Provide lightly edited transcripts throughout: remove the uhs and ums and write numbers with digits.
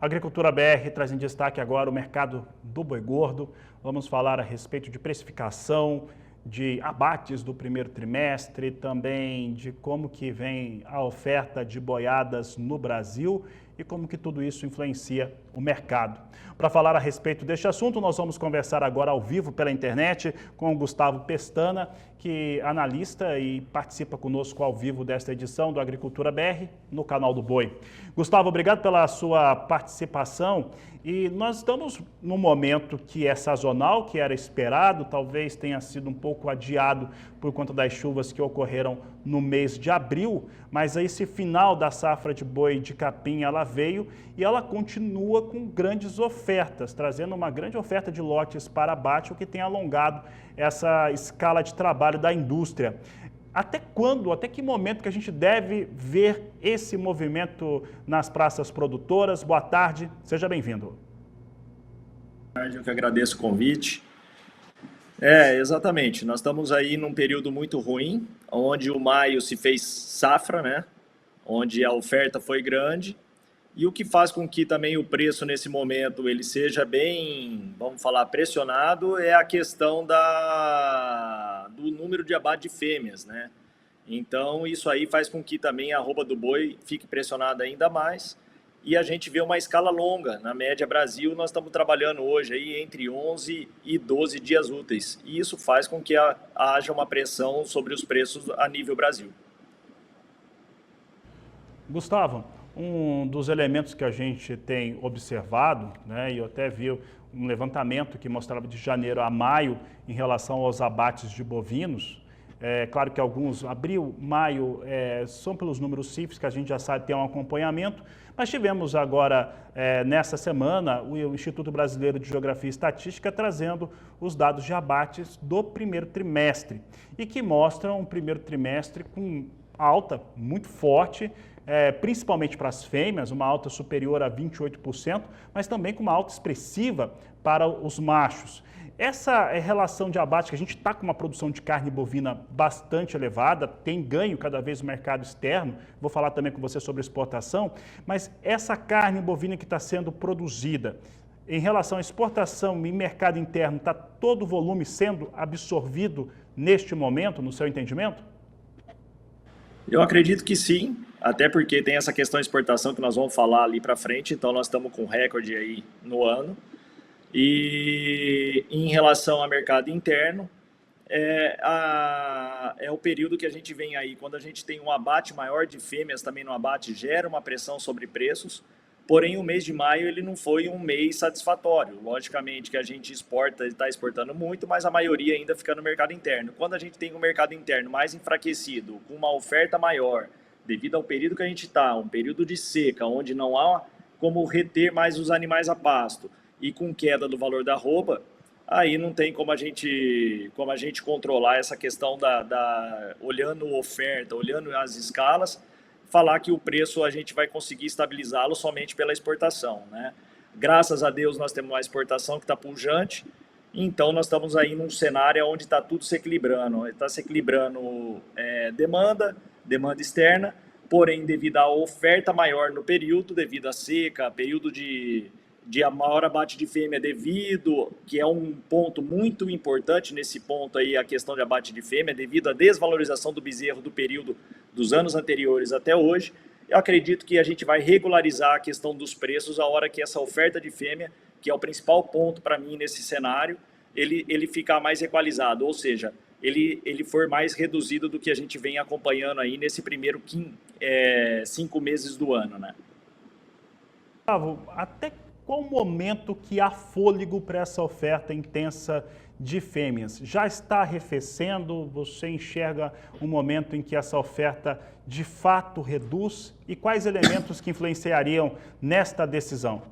Agricultura BR traz em destaque agora o mercado do boi gordo. Vamos falar a respeito de precificação, de abates do primeiro trimestre, também de como que vem a oferta de boiadas no Brasil e como que tudo isso influencia o mercado. Para falar a respeito deste assunto, nós vamos conversar agora ao vivo pela internet com o Gustavo Pestana, que é analista e participa conosco ao vivo desta edição do Agricultura BR no canal do Boi. Gustavo, obrigado pela sua participação. E nós estamos num momento que é sazonal, que era esperado, talvez tenha sido um pouco adiado por conta das chuvas que ocorreram no mês de abril, mas esse final da safra de boi de capim, ela veio e ela continua com grandes ofertas, trazendo uma grande oferta de lotes para abate, o que tem alongado essa escala de trabalho da indústria. Até quando, até que momento que a gente deve ver esse movimento nas praças produtoras? Boa tarde, seja bem-vindo. Boa tarde, eu que agradeço o convite. Exatamente, nós estamos aí num período muito ruim, onde o maio se fez safra, né? Onde a oferta foi grande, e o que faz com que também o preço nesse momento ele seja bem, vamos falar, pressionado, é a questão do número de abate de fêmeas, né? Então isso aí faz com que também a arroba do boi fique pressionada ainda mais, e a gente vê uma escala longa. Na média Brasil, nós estamos trabalhando hoje aí entre 11 e 12 dias úteis, e isso faz com que haja uma pressão sobre os preços a nível Brasil. Gustavo, um dos elementos que a gente tem observado, né, e eu até vi um levantamento que mostrava de janeiro a maio em relação aos abates de bovinos. É claro que alguns, abril, maio, são pelos números CIFES que a gente já sabe ter um acompanhamento, mas tivemos agora, nessa semana, o Instituto Brasileiro de Geografia e Estatística trazendo os dados de abates do primeiro trimestre e que mostram um primeiro trimestre com alta muito forte, principalmente para as fêmeas, uma alta superior a 28%, mas também com uma alta expressiva para os machos. Essa relação de abate, que a gente está com uma produção de carne bovina bastante elevada, tem ganho cada vez no mercado externo, vou falar também com você sobre exportação, mas essa carne bovina que está sendo produzida, em relação à exportação e mercado interno, está todo o volume sendo absorvido neste momento, no seu entendimento? Eu acredito que sim, até porque tem essa questão de exportação que nós vamos falar ali para frente, então nós estamos com recorde aí no ano. E em relação ao mercado interno, é o período que a gente vem aí, quando a gente tem um abate maior de fêmeas também no abate, gera uma pressão sobre preços, porém o mês de maio ele não foi um mês satisfatório. Logicamente que a gente está exportando muito, mas a maioria ainda fica no mercado interno. Quando a gente tem um mercado interno mais enfraquecido, com uma oferta maior, devido ao período que a gente está, um período de seca, onde não há como reter mais os animais a pasto, e com queda do valor da arroba, aí não tem como a gente controlar essa questão olhando oferta, olhando as escalas, falar que o preço a gente vai conseguir estabilizá-lo somente pela exportação, né? Graças a Deus nós temos uma exportação que está pujante, então nós estamos aí num cenário onde está tudo se equilibrando, demanda externa, porém devido à oferta maior no período, devido à seca, período de maior abate de fêmea devido, que é um ponto muito importante nesse ponto aí, a questão de abate de fêmea, devido à desvalorização do bezerro do período dos anos anteriores até hoje, eu acredito que a gente vai regularizar a questão dos preços a hora que essa oferta de fêmea, que é o principal ponto para mim nesse cenário, ele ficar mais equalizado, ou seja, ele for mais reduzido do que a gente vem acompanhando aí nesse primeiro 5 meses do ano, né? Gustavo, até qual o momento que há fôlego para essa oferta intensa de fêmeas? Já está arrefecendo? Você enxerga um momento em que essa oferta de fato reduz? E quais elementos que influenciariam nesta decisão?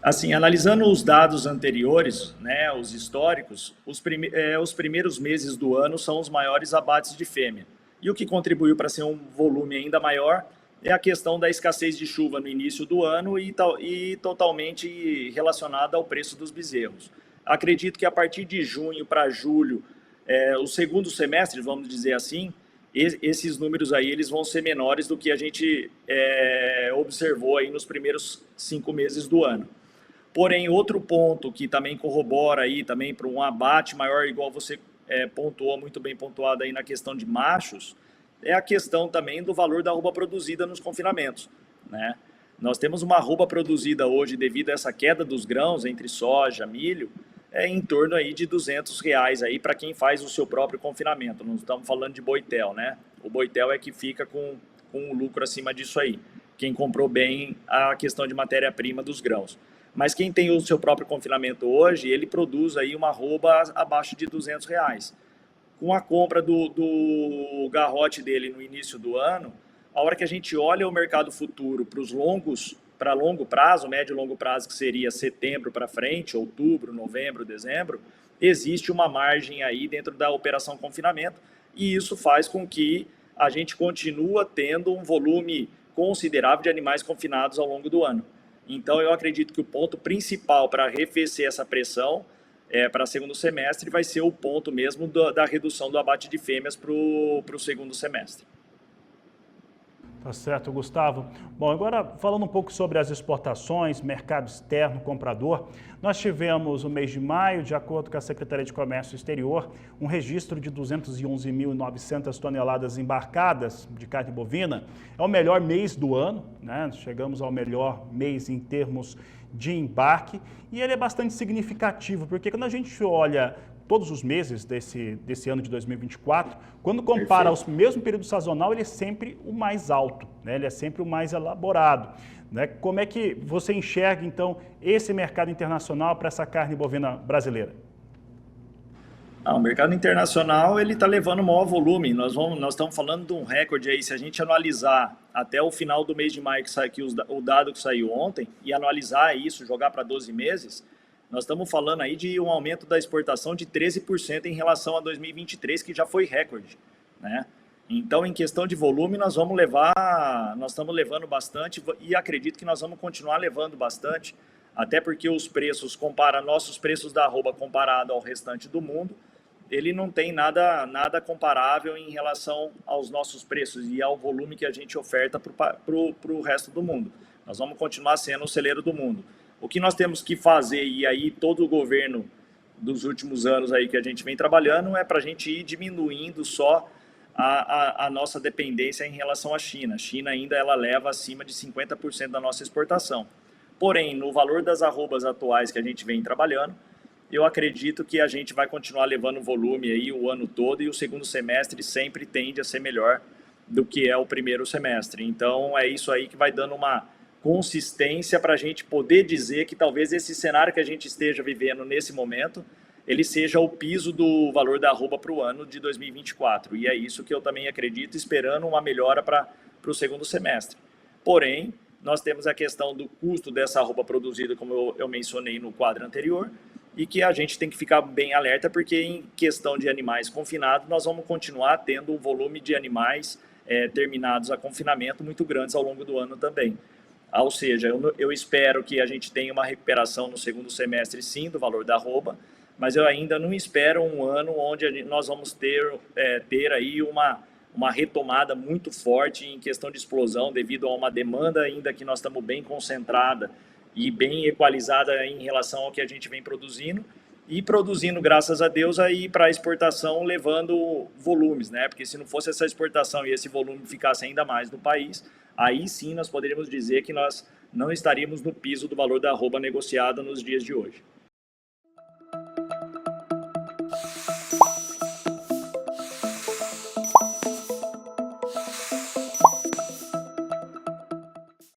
Assim, analisando os dados anteriores, né, os históricos, os primeiros meses do ano são os maiores abates de fêmea. E o que contribuiu para ser um volume ainda maior é a questão da escassez de chuva no início do ano e totalmente relacionada ao preço dos bezerros. Acredito que a partir de junho para julho, o segundo semestre, vamos dizer assim, esses números aí eles vão ser menores do que a gente observou aí nos primeiros 5 meses do ano. Porém, outro ponto que também corrobora aí também para um abate maior, igual você pontuou, muito bem pontuado aí na questão de machos, é a questão também do valor da arroba produzida nos confinamentos, né? Nós temos uma arroba produzida hoje, devido a essa queda dos grãos entre soja, milho, em torno aí de R$200 aí para quem faz o seu próprio confinamento. Não estamos falando de boitel, né? O boitel é que fica com um lucro acima disso aí. Quem comprou bem a questão de matéria-prima dos grãos. Mas quem tem o seu próprio confinamento hoje, ele produz aí uma arroba abaixo de R$200. Com a compra do garrote dele no início do ano, a hora que a gente olha o mercado futuro para longo prazo, médio e longo prazo, que seria setembro para frente, outubro, novembro, dezembro, existe uma margem aí dentro da operação confinamento, e isso faz com que a gente continue tendo um volume considerável de animais confinados ao longo do ano. Então, eu acredito que o ponto principal para arrefecer essa pressão para o segundo semestre vai ser o ponto mesmo da redução do abate de fêmeas para o segundo semestre. Tá certo, Gustavo. Bom, agora falando um pouco sobre as exportações, mercado externo, comprador, nós tivemos o mês de maio, de acordo com a Secretaria de Comércio Exterior, um registro de 211.900 toneladas embarcadas de carne bovina. É o melhor mês do ano, né? Chegamos ao melhor mês em termos de embarque, e ele é bastante significativo, porque quando a gente olha todos os meses desse ano de 2024, quando compara ao mesmo período sazonal, ele é sempre o mais alto, né? Ele é sempre o mais elaborado, né? Como é que você enxerga, então, esse mercado internacional para essa carne bovina brasileira? O mercado internacional ele está levando maior volume. Nós estamos falando de um recorde aí. Se a gente analisar até o final do mês de maio, o dado que saiu ontem, e analisar isso, jogar para 12 meses, nós estamos falando aí de um aumento da exportação de 13% em relação a 2023, que já foi recorde, né? Então, em questão de volume, nós estamos levando bastante, e acredito que nós vamos continuar levando bastante, até porque os preços, nossos preços da arroba comparado ao restante do mundo, ele não tem nada comparável em relação aos nossos preços e ao volume que a gente oferta para o resto do mundo. Nós vamos continuar sendo o celeiro do mundo. O que nós temos que fazer, e aí todo o governo dos últimos anos aí que a gente vem trabalhando, é para a gente ir diminuindo só a nossa dependência em relação à China. A China ainda ela leva acima de 50% da nossa exportação. Porém, no valor das arrobas atuais que a gente vem trabalhando, eu acredito que a gente vai continuar levando volume aí o ano todo, e o segundo semestre sempre tende a ser melhor do que é o primeiro semestre. Então, é isso aí que vai dando uma consistência para a gente poder dizer que talvez esse cenário que a gente esteja vivendo nesse momento, ele seja o piso do valor da arroba para o ano de 2024. E é isso que eu também acredito, esperando uma melhora para o segundo semestre. Porém, nós temos a questão do custo dessa arroba produzida, como eu mencionei no quadro anterior, e que a gente tem que ficar bem alerta, porque em questão de animais confinados, nós vamos continuar tendo um volume de animais terminados a confinamento muito grandes ao longo do ano também. Ou seja, eu espero que a gente tenha uma recuperação no segundo semestre, sim, do valor da arroba, mas eu ainda não espero um ano onde nós vamos ter aí uma retomada muito forte em questão de explosão, devido a uma demanda ainda que nós estamos bem concentrada e bem equalizada em relação ao que a gente vem produzindo, e produzindo, graças a Deus, aí para exportação, levando volumes, né? Porque se não fosse essa exportação e esse volume ficasse ainda mais no país, aí sim nós poderíamos dizer que nós não estaríamos no piso do valor da arroba negociada nos dias de hoje.